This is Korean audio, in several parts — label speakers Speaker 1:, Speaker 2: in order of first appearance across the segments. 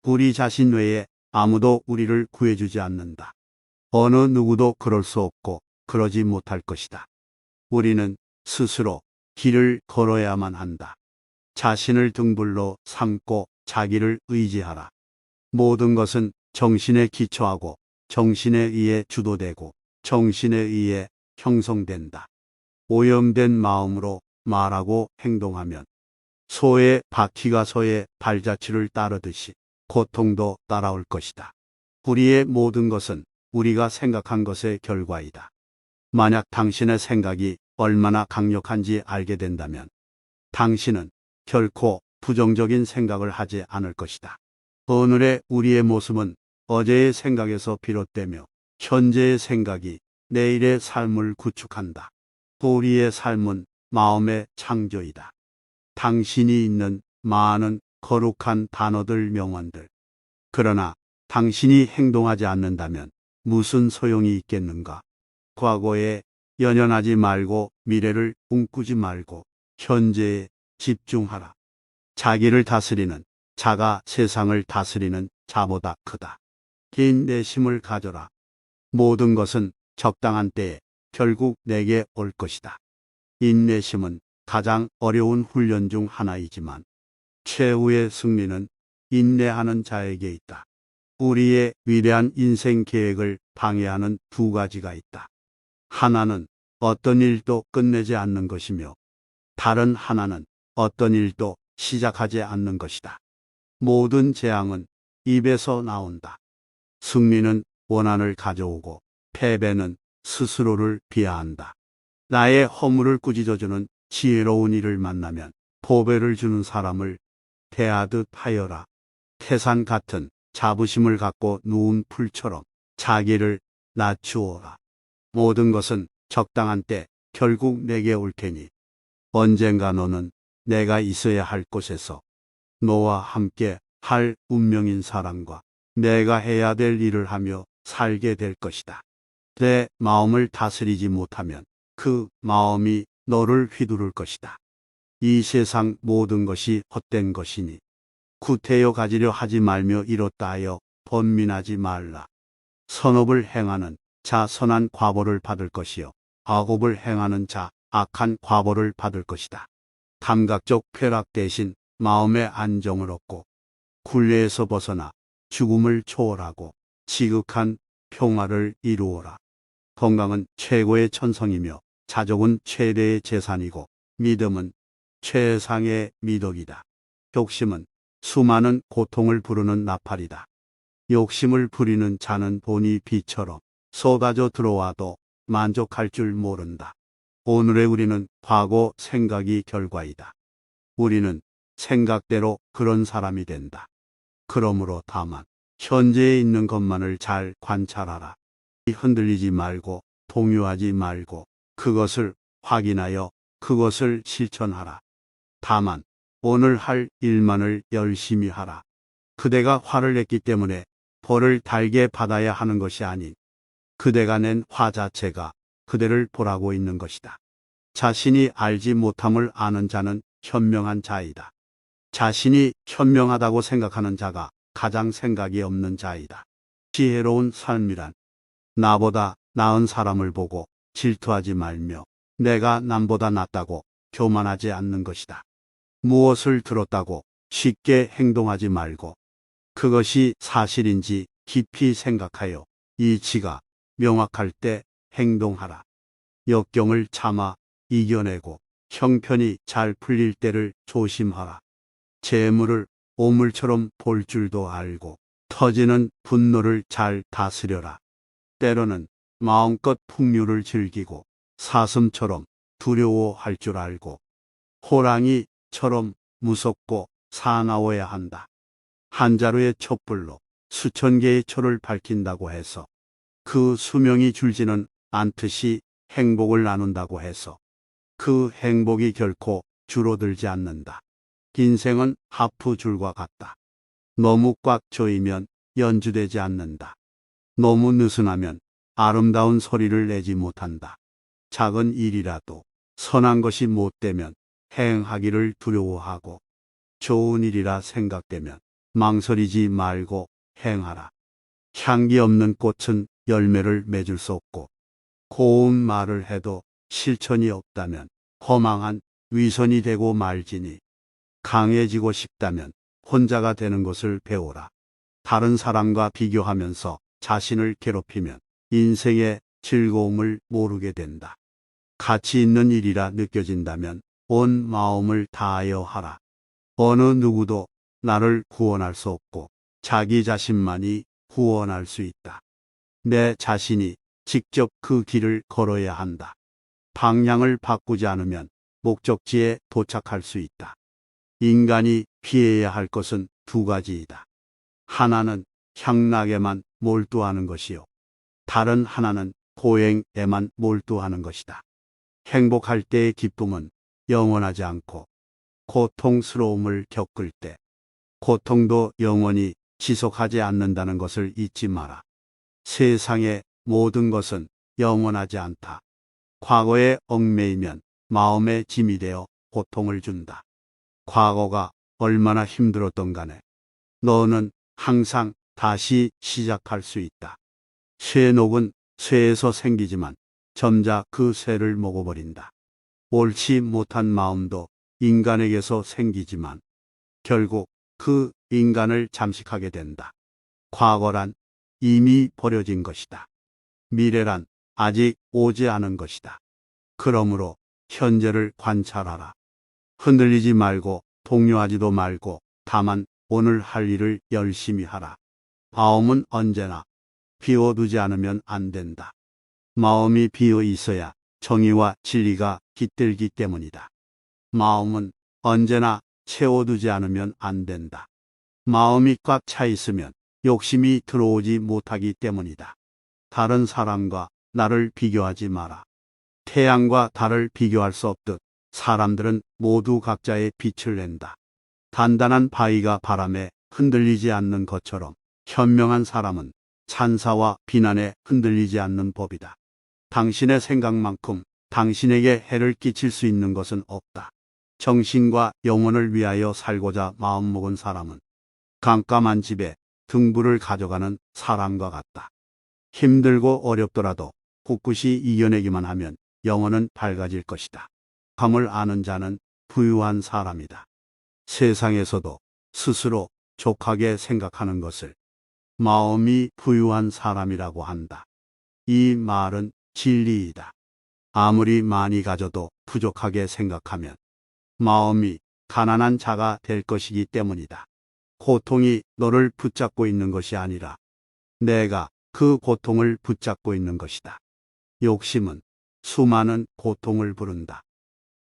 Speaker 1: 우리 자신 외에 아무도 우리를 구해주지 않는다. 어느 누구도 그럴 수 없고 그러지 못할 것이다. 우리는 스스로 길을 걸어야만 한다. 자신을 등불로 삼고 자기를 의지하라. 모든 것은 정신에 기초하고 정신에 의해 주도되고 정신에 의해 형성된다. 오염된 마음으로 말하고 행동하면 소의 바퀴가 소의 발자취를 따르듯이 고통도 따라올 것이다. 우리의 모든 것은 우리가 생각한 것의 결과이다. 만약 당신의 생각이 얼마나 강력한지 알게 된다면 당신은 결코 부정적인 생각을 하지 않을 것이다. 오늘의 우리의 모습은 어제의 생각에서 비롯되며 현재의 생각이 내일의 삶을 구축한다. 우리의 삶은 마음의 창조이다. 당신이 있는 많은 거룩한 단어들, 명언들. 그러나 당신이 행동하지 않는다면 무슨 소용이 있겠는가? 과거에 연연하지 말고 미래를 꿈꾸지 말고 현재에 집중하라. 자기를 다스리는 자가 세상을 다스리는 자보다 크다. 인내심을 가져라. 모든 것은 적당한 때에 결국 내게 올 것이다. 인내심은 가장 어려운 훈련 중 하나이지만 최후의 승리는 인내하는 자에게 있다. 우리의 위대한 인생 계획을 방해하는 두 가지가 있다. 하나는 어떤 일도 끝내지 않는 것이며 다른 하나는 어떤 일도 시작하지 않는 것이다. 모든 재앙은 입에서 나온다. 승리는 원한을 가져오고 패배는 스스로를 비하한다. 나의 허물을 꾸짖어주는 지혜로운 이를 만나면 보배를 주는 사람을 대하듯 하여라. 태산 같은 자부심을 갖고 누운 풀처럼 자기를 낮추어라. 모든 것은 적당한 때 결국 내게 올 테니 언젠가 너는 내가 있어야 할 곳에서 너와 함께 할 운명인 사람과 내가 해야 될 일을 하며 살게 될 것이다. 내 마음을 다스리지 못하면 그 마음이 너를 휘두를 것이다. 이 세상 모든 것이 헛된 것이니 구태여 가지려 하지 말며 이렇다 하여 번민하지 말라. 선업을 행하는 자 선한 과보를 받을 것이요 악업을 행하는 자 악한 과보를 받을 것이다. 감각적 쾌락 대신 마음의 안정을 얻고 굴레에서 벗어나 죽음을 초월하고 지극한 평화를 이루어라. 건강은 최고의 천성이며 자족은 최대의 재산이고 믿음은 최상의 미덕이다. 욕심은 수많은 고통을 부르는 나팔이다. 욕심을 부리는 자는 본이 비처럼 쏟아져 들어와도 만족할 줄 모른다. 오늘의 우리는 과거 생각이 결과이다. 우리는 생각대로 그런 사람이 된다. 그러므로 다만 현재에 있는 것만을 잘 관찰하라. 흔들리지 말고 동요하지 말고 그것을 확인하여 그것을 실천하라. 다만 오늘 할 일만을 열심히 하라. 그대가 화를 냈기 때문에 벌을 달게 받아야 하는 것이 아닌 그대가 낸 화 자체가 그대를 보라고 있는 것이다. 자신이 알지 못함을 아는 자는 현명한 자이다. 자신이 현명하다고 생각하는 자가 가장 생각이 없는 자이다. 지혜로운 삶이란 나보다 나은 사람을 보고 질투하지 말며 내가 남보다 낫다고 교만하지 않는 것이다. 무엇을 들었다고 쉽게 행동하지 말고 그것이 사실인지 깊이 생각하여 이치가 명확할 때 행동하라. 역경을 참아 이겨내고 형편이 잘 풀릴 때를 조심하라. 재물을 오물처럼 볼 줄도 알고 터지는 분노를 잘 다스려라. 때로는 마음껏 풍류를 즐기고 사슴처럼 두려워할 줄 알고 호랑이처럼 무섭고 사나워야 한다. 한 자루의 촛불로 수천 개의 초를 밝힌다고 해서 그 수명이 줄지는 않듯이 행복을 나눈다고 해서 그 행복이 결코 줄어들지 않는다. 인생은 하프줄과 같다. 너무 꽉 조이면 연주되지 않는다. 너무 느슨하면 아름다운 소리를 내지 못한다. 작은 일이라도 선한 것이 못되면 행하기를 두려워하고 좋은 일이라 생각되면 망설이지 말고 행하라. 향기 없는 꽃은 열매를 맺을 수 없고 고운 말을 해도 실천이 없다면 허망한 위선이 되고 말지니 강해지고 싶다면 혼자가 되는 것을 배우라. 다른 사람과 비교하면서 자신을 괴롭히면 인생의 즐거움을 모르게 된다. 가치 있는 일이라 느껴진다면 온 마음을 다하여 하라. 어느 누구도 나를 구원할 수 없고 자기 자신만이 구원할 수 있다. 내 자신이 직접 그 길을 걸어야 한다. 방향을 바꾸지 않으면 목적지에 도착할 수 있다. 인간이 피해야 할 것은 두 가지이다. 하나는 향락에만 몰두하는 것이요. 다른 하나는 고행에만 몰두하는 것이다. 행복할 때의 기쁨은 영원하지 않고 고통스러움을 겪을 때 고통도 영원히 지속하지 않는다는 것을 잊지 마라. 세상의 모든 것은 영원하지 않다. 과거에 얽매이면 마음의 짐이 되어 고통을 준다. 과거가 얼마나 힘들었던 간에 너는 항상 다시 시작할 수 있다. 쇠녹은 쇠에서 생기지만 점자 그 쇠를 먹어버린다. 옳지 못한 마음도 인간에게서 생기지만 결국 그 인간을 잠식하게 된다. 과거란 이미 버려진 것이다. 미래란 아직 오지 않은 것이다. 그러므로 현재를 관찰하라. 흔들리지 말고 동요하지도 말고 다만 오늘 할 일을 열심히 하라. 마음은 언제나 비워두지 않으면 안 된다. 마음이 비어 있어야 정의와 진리가 깃들기 때문이다. 마음은 언제나 채워두지 않으면 안 된다. 마음이 꽉 차 있으면 욕심이 들어오지 못하기 때문이다. 다른 사람과 나를 비교하지 마라. 태양과 달을 비교할 수 없듯 사람들은 모두 각자의 빛을 낸다. 단단한 바위가 바람에 흔들리지 않는 것처럼 현명한 사람은 찬사와 비난에 흔들리지 않는 법이다. 당신의 생각만큼 당신에게 해를 끼칠 수 있는 것은 없다. 정신과 영혼을 위하여 살고자 마음먹은 사람은 깜깜한 집에 등불을 가져가는 사람과 같다. 힘들고 어렵더라도 꿋꿋이 이겨내기만 하면 영혼은 밝아질 것이다. 감을 아는 자는 부유한 사람이다. 세상에서도 스스로 족하게 생각하는 것을 마음이 부유한 사람이라고 한다. 이 말은 진리이다. 아무리 많이 가져도 부족하게 생각하면 마음이 가난한 자가 될 것이기 때문이다. 고통이 너를 붙잡고 있는 것이 아니라 내가 그 고통을 붙잡고 있는 것이다. 욕심은 수많은 고통을 부른다.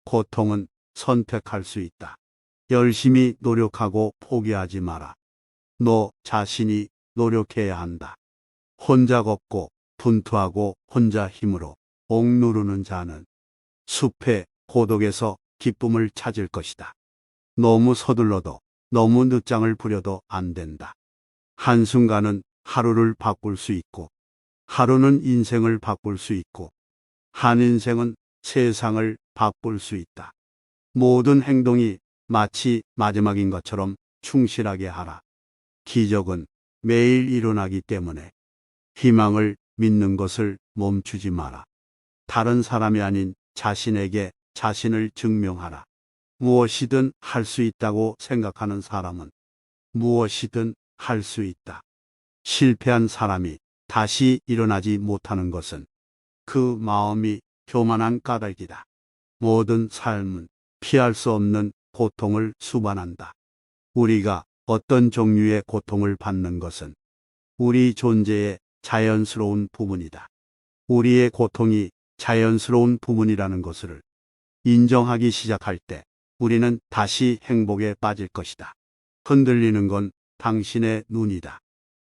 Speaker 1: 고통은 선택할 수 있다. 열심히 노력하고 포기하지 마라. 너 자신이 노력해야 한다. 혼자 걷고 분투하고 혼자 힘으로 억누르는 자는 숲의 고독에서 기쁨을 찾을 것이다. 너무 서둘러도 너무 늦장을 부려도 안 된다. 한순간은 하루를 바꿀 수 있고 하루는 인생을 바꿀 수 있고 한 인생은 세상을 바꿀 수 있다. 모든 행동이 마치 마지막인 것처럼 충실하게 하라. 기적은 매일 일어나기 때문에 희망을 믿는 것을 멈추지 마라. 다른 사람이 아닌 자신에게 자신을 증명하라. 무엇이든 할 수 있다고 생각하는 사람은 무엇이든 할 수 있다. 실패한 사람이 다시 일어나지 못하는 것은 그 마음이 교만한 까닭이다. 모든 삶은 피할 수 없는 고통을 수반한다. 우리가 어떤 종류의 고통을 받는 것은 우리 존재의 자연스러운 부분이다. 우리의 고통이 자연스러운 부분이라는 것을 인정하기 시작할 때 우리는 다시 행복에 빠질 것이다. 흔들리는 건 당신의 눈이다.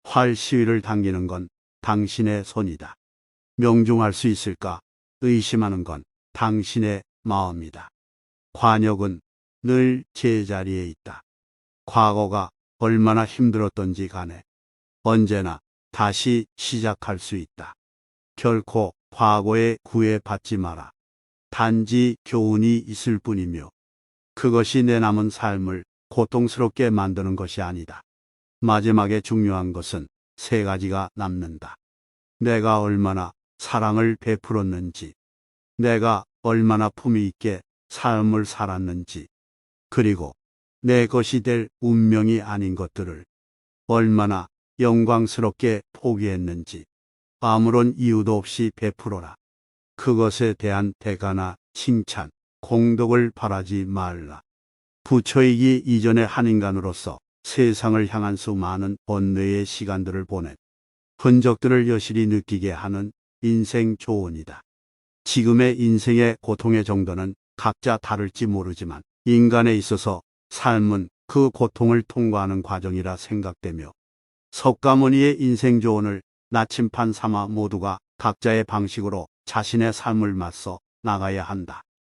Speaker 1: 활 시위를 당기는 건 당신의 손이다. 명중할 수 있을까 의심하는 건 당신의 마음이다. 관역은 늘 제자리에 있다. 과거가 얼마나 힘들었던지 간에 언제나 다시 시작할 수 있다. 결코 과거에 구애받지 마라. 단지 교훈이 있을 뿐이며 그것이 내 남은 삶을 고통스럽게 만드는 것이 아니다. 마지막에 중요한 것은 세 가지가 남는다. 내가 얼마나 사랑을 베풀었는지, 내가 얼마나 품위 있게 삶을 살았는지, 그리고 내 것이 될 운명이 아닌 것들을 얼마나 영광스럽게 포기했는지 아무런 이유도 없이 베풀어라. 그것에 대한 대가나 칭찬, 공덕을 바라지 말라. 부처이기 이전의 한 인간으로서 세상을 향한 수많은 번뇌의 시간들을 보낸 흔적들을 여실히 느끼게 하는 인생 조언이다. 지금의 인생의 고통의 정도는 각자 다를지 모르지만 인간에 있어서 삶은 그 고통을 통과하는 과정이라 생각되며 석가모니의 인생 조언을 나침판 삼아 모두가 각자의 방식으로 자신의 삶을 맞서 나가야 한다.